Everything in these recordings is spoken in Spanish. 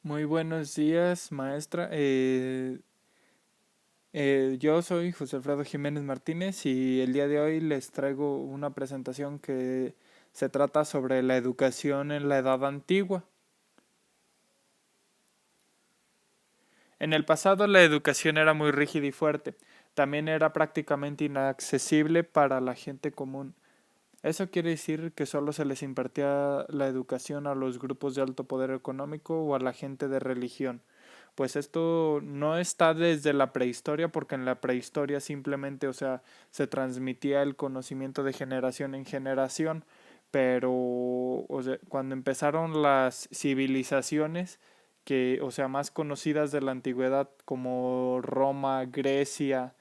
Muy buenos días, maestra. Yo soy José Alfredo Jiménez Martínez y el día de hoy les traigo una presentación que se trata sobre la educación en la Edad Antigua. En el pasado la educación era muy rígida y fuerte. También era prácticamente inaccesible para la gente común. Eso quiere decir que solo se les impartía la educación a los grupos de alto poder económico o a la gente de religión. Pues esto no está desde la prehistoria, porque en la prehistoria simplemente, o sea, se transmitía el conocimiento de generación en generación, pero, o sea, cuando empezaron las civilizaciones que, o sea, más conocidas de la antigüedad como Roma, Grecia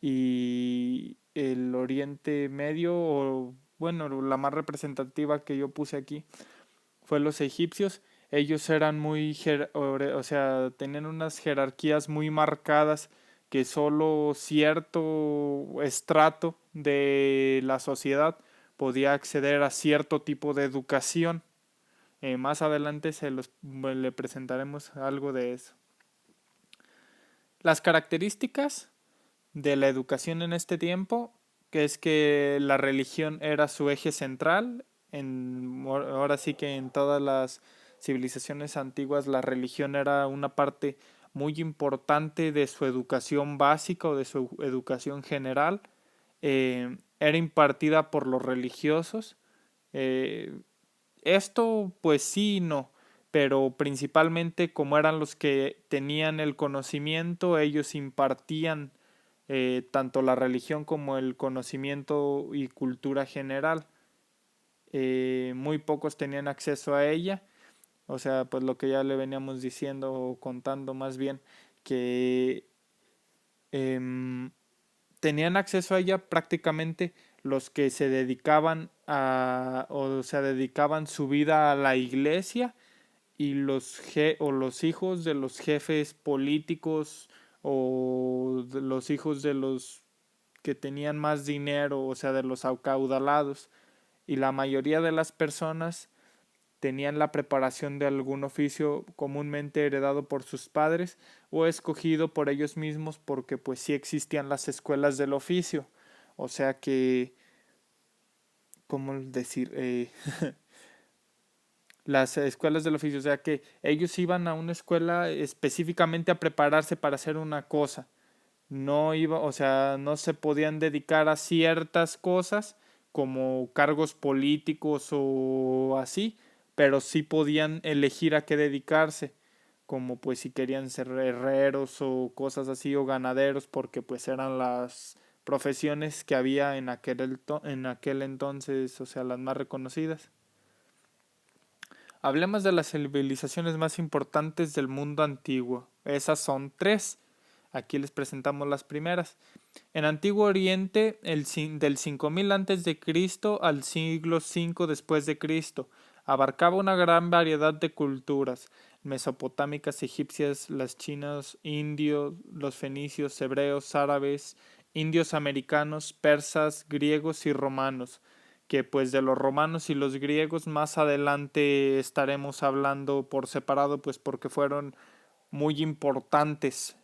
y el Oriente Medio, o bueno, la más representativa que yo puse aquí fue los egipcios. Ellos eran muy, o sea, tenían unas jerarquías muy marcadas que solo cierto estrato de la sociedad podía acceder a cierto tipo de educación. Más adelante le presentaremos algo de eso. Las características de la educación en este tiempo, que es que la religión era su eje central. Ahora sí que en todas las civilizaciones antiguas la religión era una parte muy importante de su educación básica o de su educación general. Era impartida por los religiosos. Eh, Esto pues sí y no, pero principalmente como eran los que tenían el conocimiento, ellos impartían tanto la religión como el conocimiento y cultura general. Muy pocos tenían acceso a ella, o sea, pues lo que ya le veníamos diciendo o contando más bien, que em, tenían acceso a ella prácticamente los que se dedicaban o sea, dedicaban su vida a la iglesia y o los hijos de los jefes políticos o de los hijos de los que tenían más dinero, o sea, de los acaudalados. Y la mayoría de las personas tenían la preparación de algún oficio comúnmente heredado por sus padres o escogido por ellos mismos porque pues sí existían las escuelas del oficio. O sea que, ¿cómo decir? Las escuelas del oficio, o sea que ellos iban a una escuela específicamente a prepararse para hacer una cosa. No iba, o sea, no se podían dedicar a ciertas cosas como cargos políticos o así, pero sí podían elegir a qué dedicarse, como pues si querían ser herreros o cosas así o ganaderos, porque pues eran las profesiones que había en aquel entonces, o sea, las más reconocidas. Hablemos de las civilizaciones más importantes del mundo antiguo. Esas son tres. Aquí les presentamos las primeras. En Antiguo Oriente, del 5000 antes de Cristo al siglo V después de Cristo, abarcaba una gran variedad de culturas, mesopotámicas, egipcias, las chinas, indios, los fenicios, hebreos, árabes, indios americanos, persas, griegos y romanos, que pues de los romanos y los griegos más adelante estaremos hablando por separado, pues porque fueron muy importantes,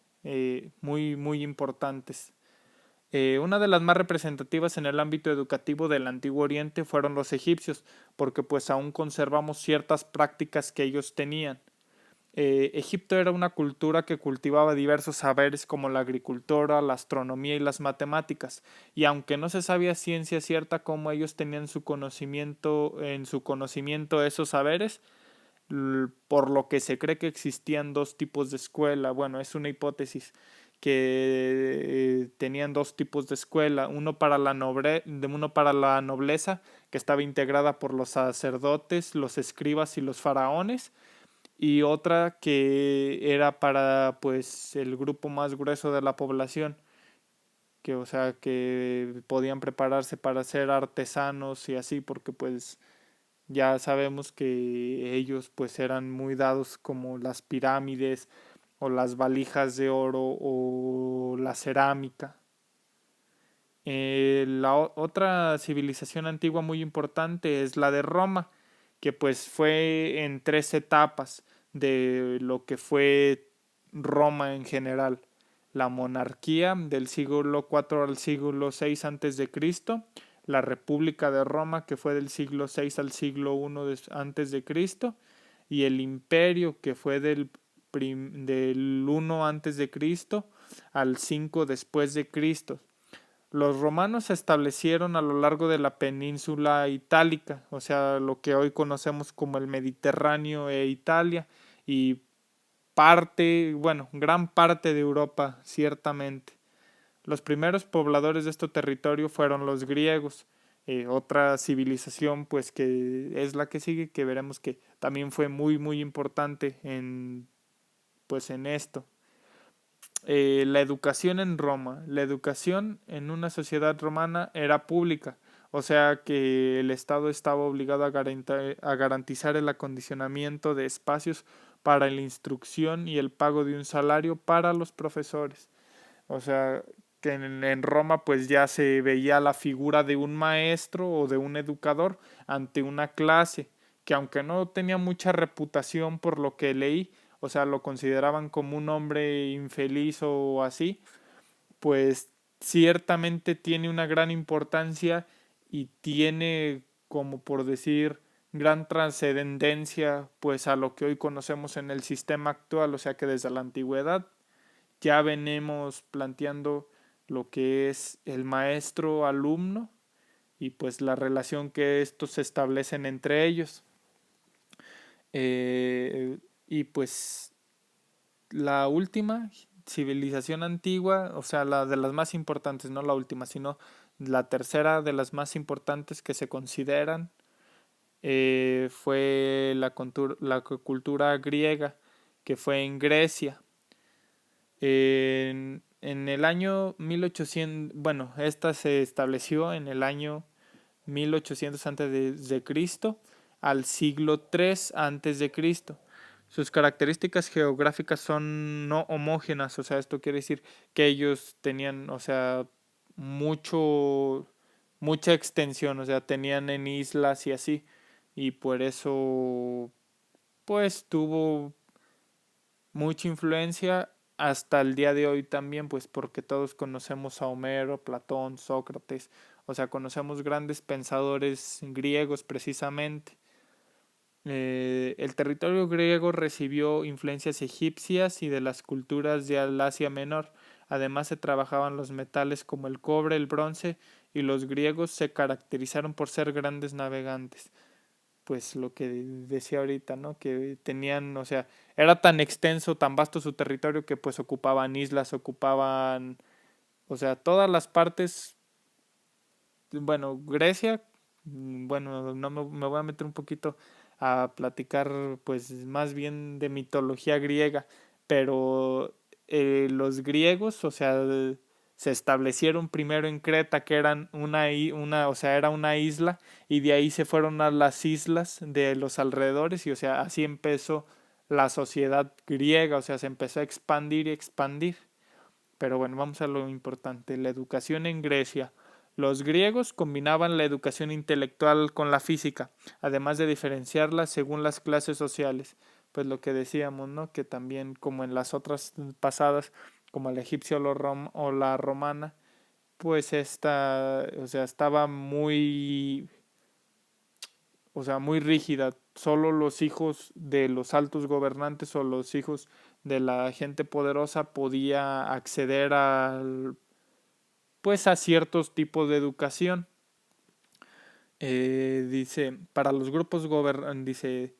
muy importantes. Una de las más representativas en el ámbito educativo del Antiguo Oriente fueron los egipcios, porque pues aún conservamos ciertas prácticas que ellos tenían. Egipto era una cultura que cultivaba diversos saberes como la agricultura, la astronomía y las matemáticas, y aunque no se sabía ciencia cierta cómo ellos tenían en su conocimiento esos saberes, por lo que se cree que existían dos tipos de escuela. Bueno, es una hipótesis que tenían dos tipos de escuela, uno para la nobleza, que estaba integrada por los sacerdotes, los escribas y los faraones, y otra que era para pues el grupo más grueso de la población, que o sea que podían prepararse para ser artesanos y así, porque pues ya sabemos que ellos pues eran muy dados como las pirámides o las valijas de oro o la cerámica. Otra civilización antigua muy importante es la de Roma, que pues fue en tres etapas. de lo que fue Roma en general. La monarquía del siglo IV al siglo VI antes de Cristo, la República de Roma que fue del siglo VI al siglo I antes de Cristo, y el imperio que fue del 1 antes de Cristo al 5 después de Cristo. Los romanos se establecieron a lo largo de la península itálica, o sea, lo que hoy conocemos como el Mediterráneo e Italia, y gran parte de Europa, ciertamente. Los primeros pobladores de este territorio fueron los griegos, otra civilización pues que es la que sigue, que veremos que también fue muy importante en esto. La educación en Roma. La educación en una sociedad romana era pública, o sea que el Estado estaba obligado a garantizar el acondicionamiento de espacios para la instrucción y el pago de un salario para los profesores. O sea que en Roma pues ya se veía la figura de un maestro o de un educador ante una clase, que aunque no tenía mucha reputación por lo que leí, o sea, lo consideraban como un hombre infeliz o así, pues ciertamente tiene una gran importancia y tiene, como por decir, gran trascendencia pues a lo que hoy conocemos en el sistema actual, o sea que desde la antigüedad ya venimos planteando lo que es el maestro alumno y pues la relación que estos se establecen entre ellos. Y pues la última civilización antigua, o sea, la de las más importantes, no la última, sino la tercera de las más importantes que se consideran, fue la cultura griega, que fue en Grecia. En el año 1800, bueno, esta se estableció en el año 1800 antes de Cristo al siglo III antes de Cristo. Sus características geográficas son no homogéneas, o sea, esto quiere decir que ellos tenían, o sea, mucha extensión, o sea, tenían en islas y así, y por eso, pues, tuvo mucha influencia hasta el día de hoy también, pues, porque todos conocemos a Homero, Platón, Sócrates, o sea, conocemos grandes pensadores griegos precisamente. El territorio griego recibió influencias egipcias y de las culturas de Asia Menor. Además se trabajaban los metales como el cobre, el bronce, y los griegos se caracterizaron por ser grandes navegantes. Pues lo que decía ahorita, ¿no? Que tenían, o sea, era tan extenso, tan vasto su territorio que pues ocupaban islas, ocupaban, o sea, todas las partes. Bueno, Grecia, bueno, no me voy a meter un poquito a platicar pues más bien de mitología griega, pero los griegos, o sea, se establecieron primero en Creta, que eran o sea, era una isla, y de ahí se fueron a las islas de los alrededores, y o sea, así empezó la sociedad griega, o sea, se empezó a expandir y expandir. Pero bueno, vamos a lo importante, la educación en Grecia. Los griegos combinaban la educación intelectual con la física, además de diferenciarla según las clases sociales. Pues lo que decíamos, ¿no? Que también, como en las otras pasadas, como la egipcia o la romana, pues esta, o sea, estaba o sea, muy rígida. Solo los hijos de los altos gobernantes o los hijos de la gente poderosa podía acceder pues a ciertos tipos de educación. Dice, para los grupos dice,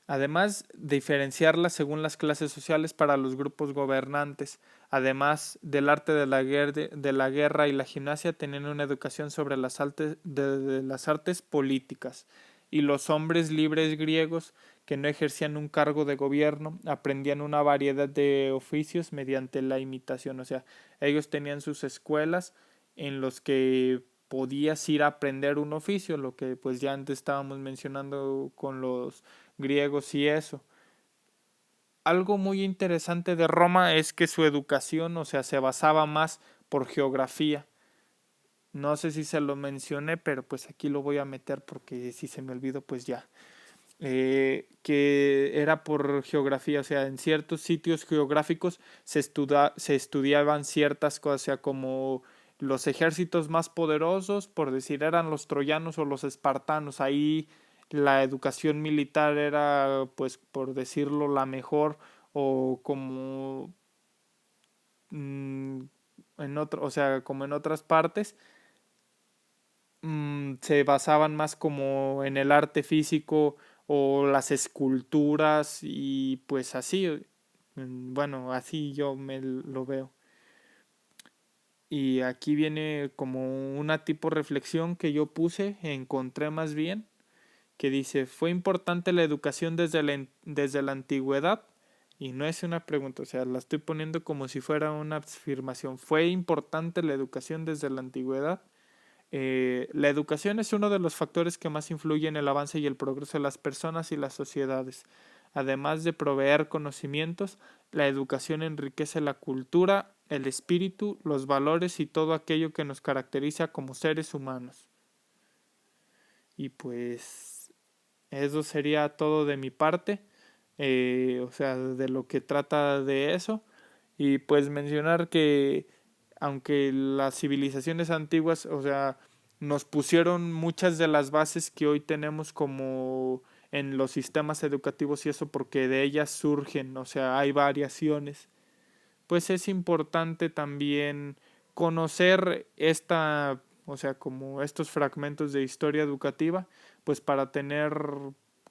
además diferenciarla según las clases sociales para los grupos gobernantes, además del arte de la guerra y la gimnasia, tenían una educación sobre de las artes políticas. Y los hombres libres griegos que no ejercían un cargo de gobierno aprendían una variedad de oficios mediante la imitación. O sea, ellos tenían sus escuelas en los que podías ir a aprender un oficio, lo que pues ya antes estábamos mencionando con los griegos y eso. Algo muy interesante de Roma es que su educación, o sea, se basaba más por geografía. No sé si se lo mencioné, pero pues aquí lo voy a meter porque si se me olvidó, pues ya. que era por geografía, o sea, en ciertos sitios geográficos se estudiaban ciertas cosas, o sea, como los ejércitos más poderosos, por decir, eran los troyanos o los espartanos. Ahí la educación militar era, pues, por decirlo, la mejor, o como mm, en otro, o sea, como en otras partes, se basaban más como en el arte físico o las esculturas y pues así, bueno, así yo me lo veo. Y aquí viene como una tipo reflexión que yo puse, encontré más bien, que dice, fue importante la educación desde la antigüedad, y no es una pregunta, o sea, la estoy poniendo como si fuera una afirmación, fue importante la educación desde la antigüedad. La educación es uno de los factores que más influye en el avance y el progreso de las personas y las sociedades. Además de proveer conocimientos, la educación enriquece la cultura, el espíritu, los valores y todo aquello que nos caracteriza como seres humanos. Y pues eso sería todo de mi parte, o sea, de lo que trata de eso. Y pues mencionar que aunque las civilizaciones antiguas, o sea, nos pusieron muchas de las bases que hoy tenemos como en los sistemas educativos y eso porque de ellas surgen, o sea, hay variaciones, pues es importante también conocer esta, o sea, como estos fragmentos de historia educativa, pues para tener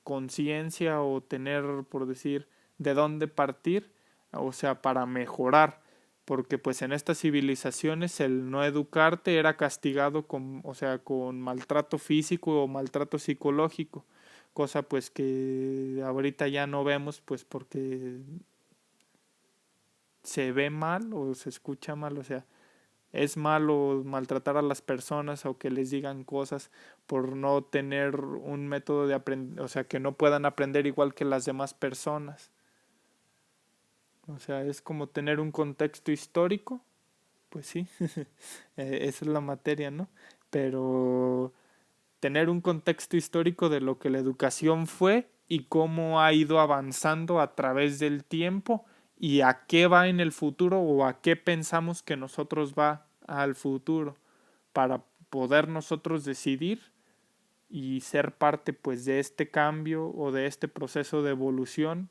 conciencia o tener, por decir, de dónde partir, o sea, para mejorar, porque pues en estas civilizaciones el no educarte era castigado con, o sea, con maltrato físico o maltrato psicológico, cosa pues que ahorita ya no vemos pues porque se ve mal o se escucha mal, o sea, es malo maltratar a las personas o que les digan cosas por no tener un método de aprender, o sea, que no puedan aprender igual que las demás personas. O sea, es como tener un contexto histórico, pues sí, esa es la materia, ¿no? Pero tener un contexto histórico de lo que la educación fue y cómo ha ido avanzando a través del tiempo y a qué va en el futuro o a qué pensamos que nosotros va al futuro para poder nosotros decidir y ser parte pues de este cambio o de este proceso de evolución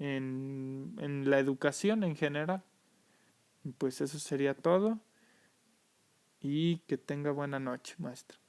en la educación en general. Pues eso sería todo y que tenga buena noche, maestro.